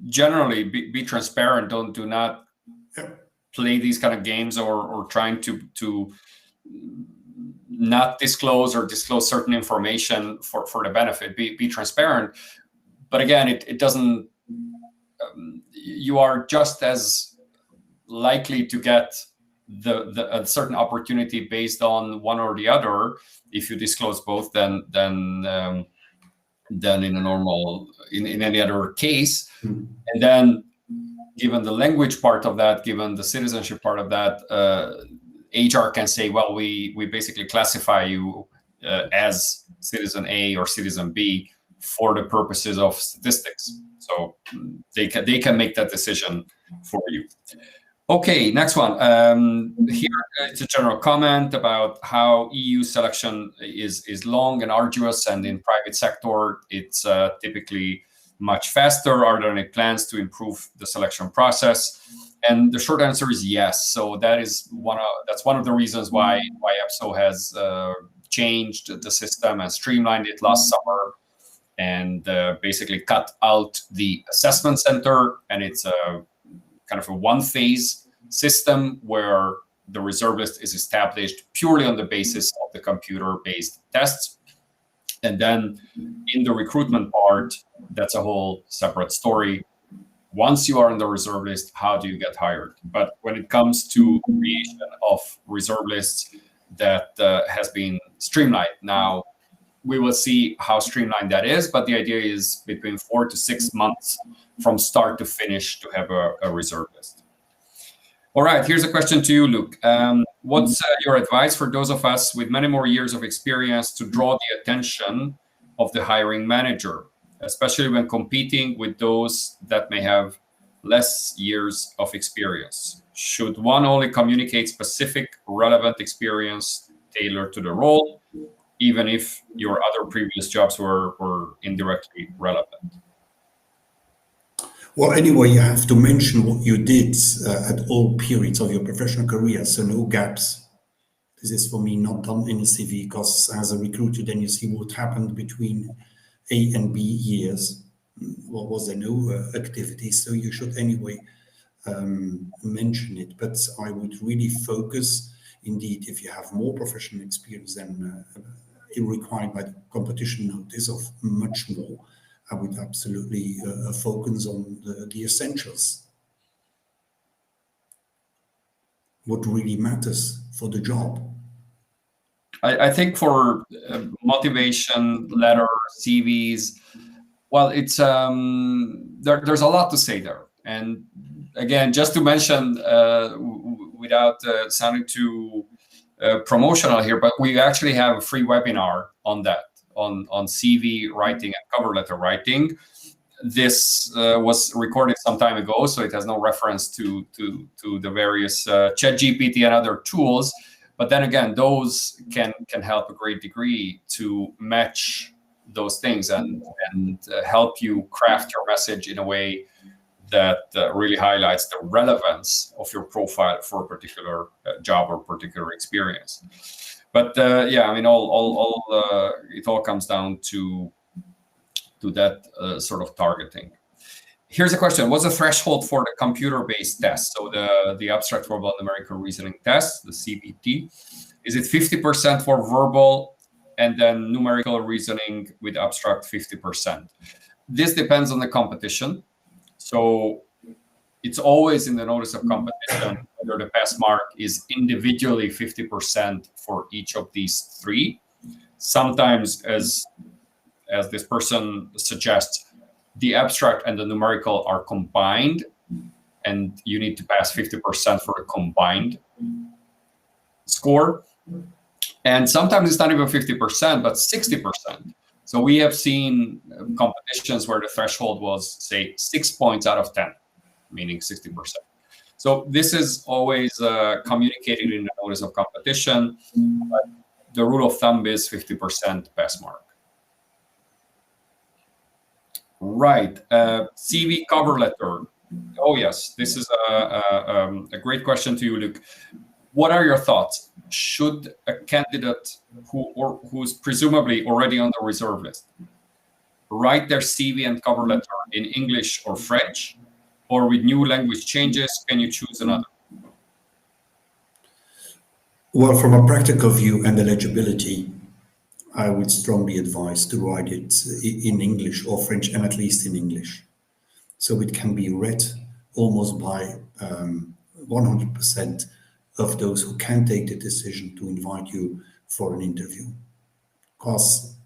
generally, be transparent. Do not play these kind of games or trying to not disclose or disclose certain information for the benefit. Be transparent. But again, it doesn't. You are just as likely to get a certain opportunity based on one or the other if you disclose both than in a normal in any other case. And then given the language part of that, given the citizenship part of that, HR can say, well, we basically classify you as citizen A or citizen B for the purposes of statistics. So they can make that decision for you. Okay, next one. Here it's a general comment about how EU selection is long and arduous, and in private sector it's typically much faster. Are there any plans to improve the selection process? And the short answer is yes. So that's one of the reasons why EPSO has changed the system and streamlined it last summer, and basically cut out the assessment center, and it's a kind of a one-phase system where the reserve list is established purely on the basis of the computer-based tests. And then in the recruitment part, that's a whole separate story. Once you are on the reserve list, how do you get hired? But when it comes to creation of reserve lists, that has been streamlined. Now, we will see how streamlined that is, but the idea is between 4 to 6 months from start to finish to have a reserve list. All right, here's a question to you, Luke. What's your advice for those of us with many more years of experience to draw the attention of the hiring manager, especially when competing with those that may have less years of experience? Should one only communicate specific relevant experience tailored to the role, even if your other previous jobs were indirectly relevant? Well, anyway, you have to mention what you did at all periods of your professional career, so no gaps. This is for me not done in a CV, because as a recruiter, then you see what happened between A and B years. What was there no activity? So you should anyway mention it. But I would really focus, indeed, if you have more professional experience than required by the competition notice of much more, I would absolutely focus on the essentials. What really matters for the job. I think for motivation letter, CVs, well, it's there's a lot to say there. And again, just to mention, without sounding too promotional here, but we actually have a free webinar on that, on CV writing and cover letter writing. This was recorded some time ago, so it has no reference to the various ChatGPT and other tools. But then again, those can help a great degree to match those things and help you craft your message in a way that really highlights the relevance of your profile for a particular job or particular experience. But yeah, I mean, it all comes down to that sort of targeting. Here's a question: what's the threshold for the computer-based test? So the abstract verbal numerical reasoning test, the CBT, is it 50% for verbal and then numerical reasoning with abstract 50%? This depends on the competition. So it's always in the notice of competition whether the pass mark is individually 50% for each of these three. Sometimes, as this person suggests, the abstract and the numerical are combined, and you need to pass 50% for a combined score. And sometimes it's not even 50%, but 60%. So we have seen competitions where the threshold was, say, 6 points out of 10, meaning 60%. So this is always communicated in the notice of competition. But the rule of thumb is 50% pass mark. Right. CV cover letter. Oh, yes. This is a great question to you, Luc. What are your thoughts? Should a candidate who's presumably already on the reserve list write their CV and cover letter in English or French, or with new language changes, can you choose another? Well, from a practical view and eligibility, I would strongly advise to write it in English or French, and at least in English. So it can be read almost by 100% of those who can take the decision to invite you for an interview. Because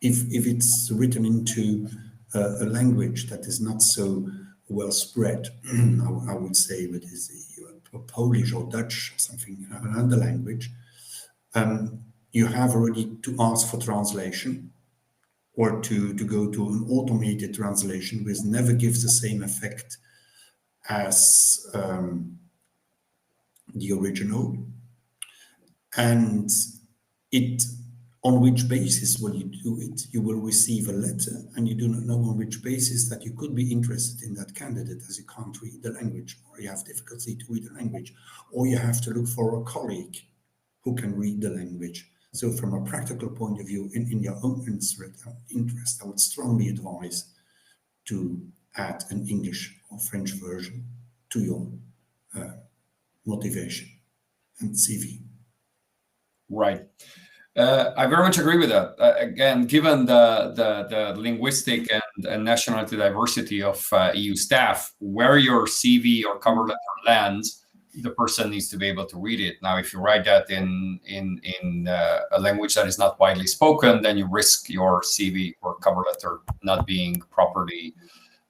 if it's written into a language that is not so well spread, I would say it is Polish or Dutch or something, another language, you have already to ask for translation or to go to an automated translation, which never gives the same effect as the original. And on which basis will you do it? You will receive a letter and you do not know on which basis that you could be interested in that candidate, as you can't read the language, or you have difficulty to read the language, or you have to look for a colleague who can read the language. So from a practical point of view, in your own interest, I would strongly advise to add an English or French version to your motivation and CV. Right. I very much agree with that. Again, given the linguistic and nationality diversity of EU staff, where your CV or cover letter lands, the person needs to be able to read it. Now, if you write that in a language that is not widely spoken, then you risk your CV or cover letter not being properly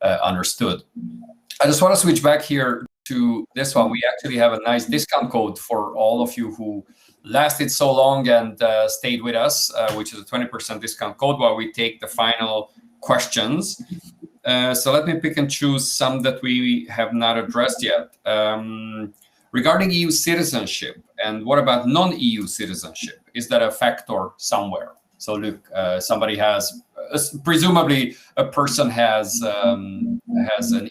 understood. I just want to switch back here to this one. We actually have a nice discount code for all of you who lasted so long and stayed with us, which is a 20% discount code while we take the final questions. So let me pick and choose some that we have not addressed yet. Regarding EU citizenship, and what about non-EU citizenship? Is that a factor somewhere? So Luc, somebody has presumably a person has an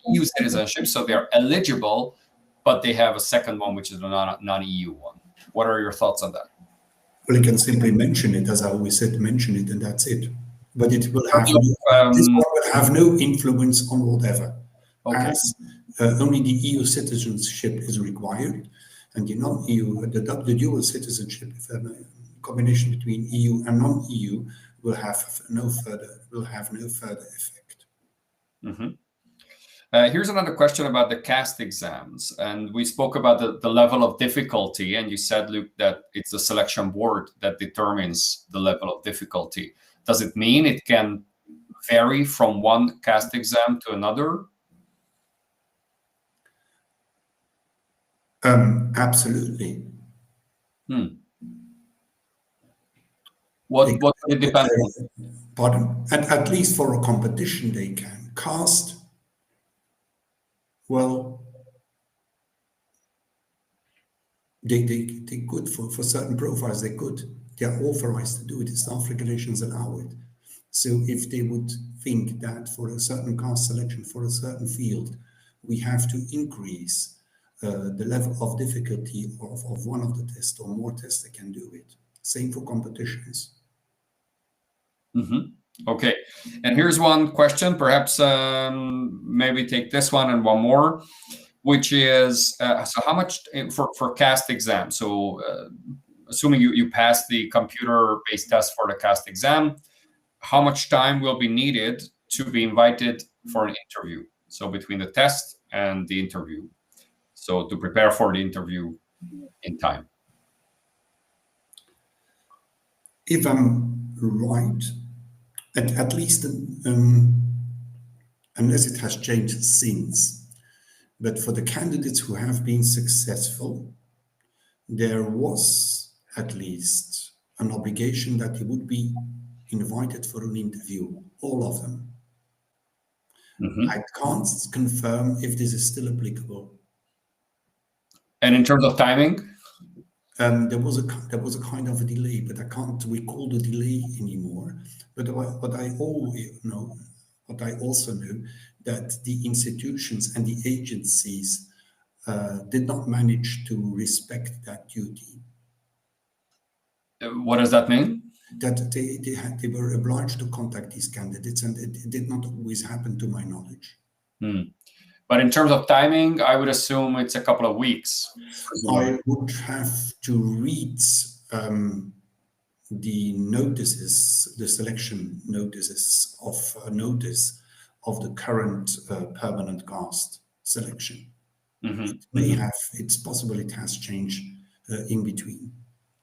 EU citizenship, so they are eligible, but they have a second one, which is a non-EU one. What are your thoughts on that? Well, you can simply mention it, as I always said, mention it, and that's it. But it will have this one will have no influence on whatever, as only the EU citizenship is required, and the non-EU, the dual citizenship, a combination between EU and non-EU, will have no further effect. Mm-hmm. Here's another question about the CAST exams. And we spoke about the level of difficulty. And you said, Luke, that it's the selection board that determines the level of difficulty. Does it mean it can vary from one CAST exam to another? Absolutely. What would it depend on? Pardon? At least for a competition, they can. CAST, well, they could, for certain profiles, they could. They are authorized to do it. Staff regulations allow it. So if they would think that for a certain CAST selection, for a certain field, we have to increase the level of difficulty of one of the tests or more tests, they can do it. Same for competitions. Mm-hmm. Okay. And here's one question, perhaps maybe take this one and one more, which is, so how much for CAST exam? So assuming you pass the computer-based test for the CAST exam, how much time will be needed to be invited for an interview? So between the test and the interview. So to prepare for the interview in time. If I'm right, at least unless it has changed since, but for the candidates who have been successful, there was at least an obligation that they would be invited for an interview, all of them. Mm-hmm. I can't confirm if this is still applicable. And in terms of timing? There was a kind of a delay, but I can't recall the delay anymore. But what I also know that the institutions and the agencies did not manage to respect that duty. What does that mean? That they were obliged to contact these candidates, and it did not always happen to my knowledge. But in terms of timing, I would assume it's a couple of weeks. I would have to read the notices, the selection notices of notice of the current permanent CAST selection. Mm-hmm. It's possible it has changed in between.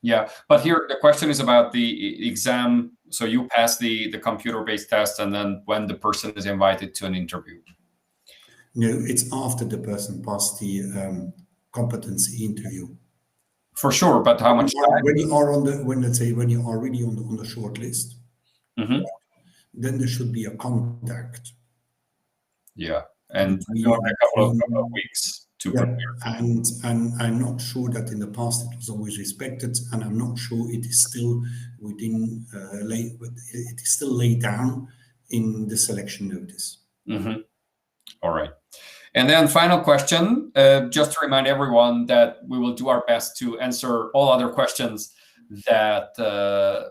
Yeah, but here the question is about the exam. So you pass the computer-based test, and then when the person is invited to an interview. No, it's after the person passed the competency interview. For sure, but how much time? When you are when you are already on the short list, mm-hmm. Then there should be a contact. Yeah, and a couple of weeks to prepare. And I'm not sure that in the past it was always respected, and I'm not sure it is still within it is still laid down in the selection notice. Mm-hmm. All right. And then final question, just to remind everyone that we will do our best to answer all other questions that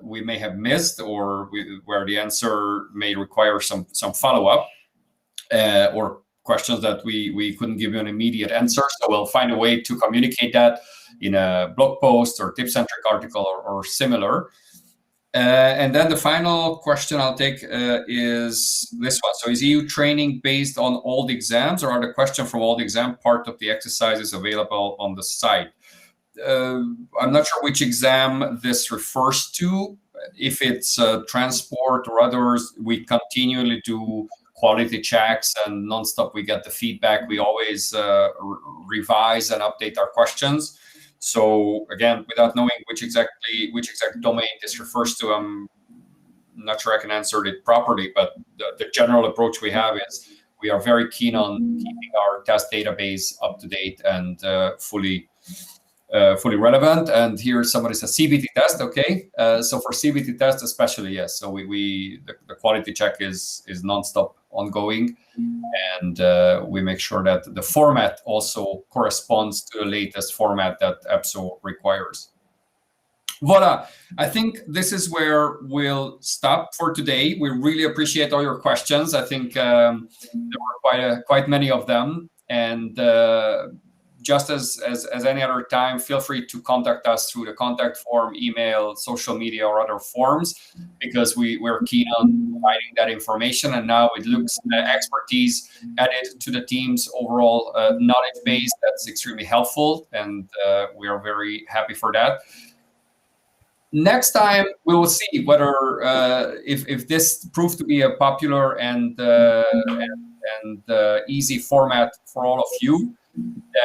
we may have missed, or where the answer may require some follow-up, or questions that we couldn't give you an immediate answer. So we'll find a way to communicate that in a blog post or tip-centric article or similar. And then the final question I'll take is this one. So is EU training based on all the exams, or are the questions from all the exam part of the exercises available on the site? I'm not sure which exam this refers to. If it's transport or others, we continually do quality checks and nonstop we get the feedback. We always revise and update our questions. So again, without knowing which exact domain this refers to, I'm not sure I can answer it properly, but the general approach we have is we are very keen on keeping our test database up to date and fully fully relevant. And here somebody says CBT test. Okay, so for CBT test especially, yes. So the quality check is nonstop ongoing, and we make sure that the format also corresponds to the latest format that EPSO requires. Voila, I think this is where we'll stop for today. We really appreciate all your questions. I think there were quite many of them, and just as any other time, feel free to contact us through the contact form, email, social media, or other forms, because we're keen on providing that information. And now it looks expertise added to the team's overall knowledge base. That's extremely helpful, and we are very happy for that. Next time, we will see whether if this proved to be a popular and easy format for all of you,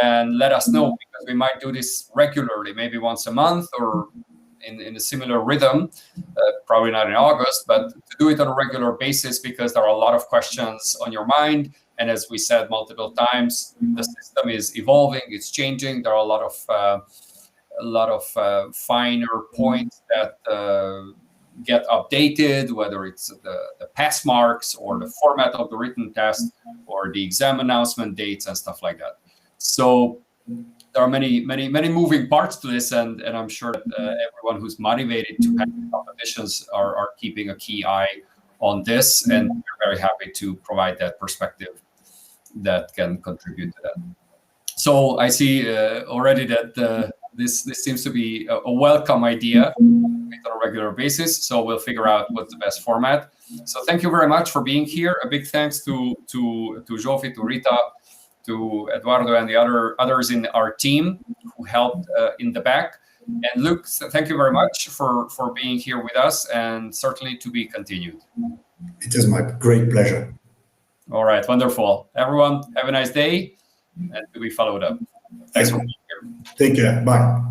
then let us know, because we might do this regularly, maybe once a month or in a similar rhythm, probably not in August, but to do it on a regular basis, because there are a lot of questions on your mind. And as we said multiple times, the system is evolving, it's changing. There are a lot of finer points that get updated, whether it's the pass marks or the format of the written test or the exam announcement dates and stuff like that. So there are many moving parts to this, and I'm sure that everyone who's motivated to have competitions are keeping a key eye on this, and we're very happy to provide that perspective that can contribute to that. So I see already that this seems to be a welcome idea on a regular basis. So we'll figure out what's the best format. So thank you very much for being here. A big thanks to Zsófi, to Rita, to Eduardo, and the others in our team who helped in the back. And Luke, thank you very much for being here with us, and certainly to be continued. It is my great pleasure. All right, wonderful. Everyone, have a nice day, and we followed up. Thanks for being here. Take care. Bye.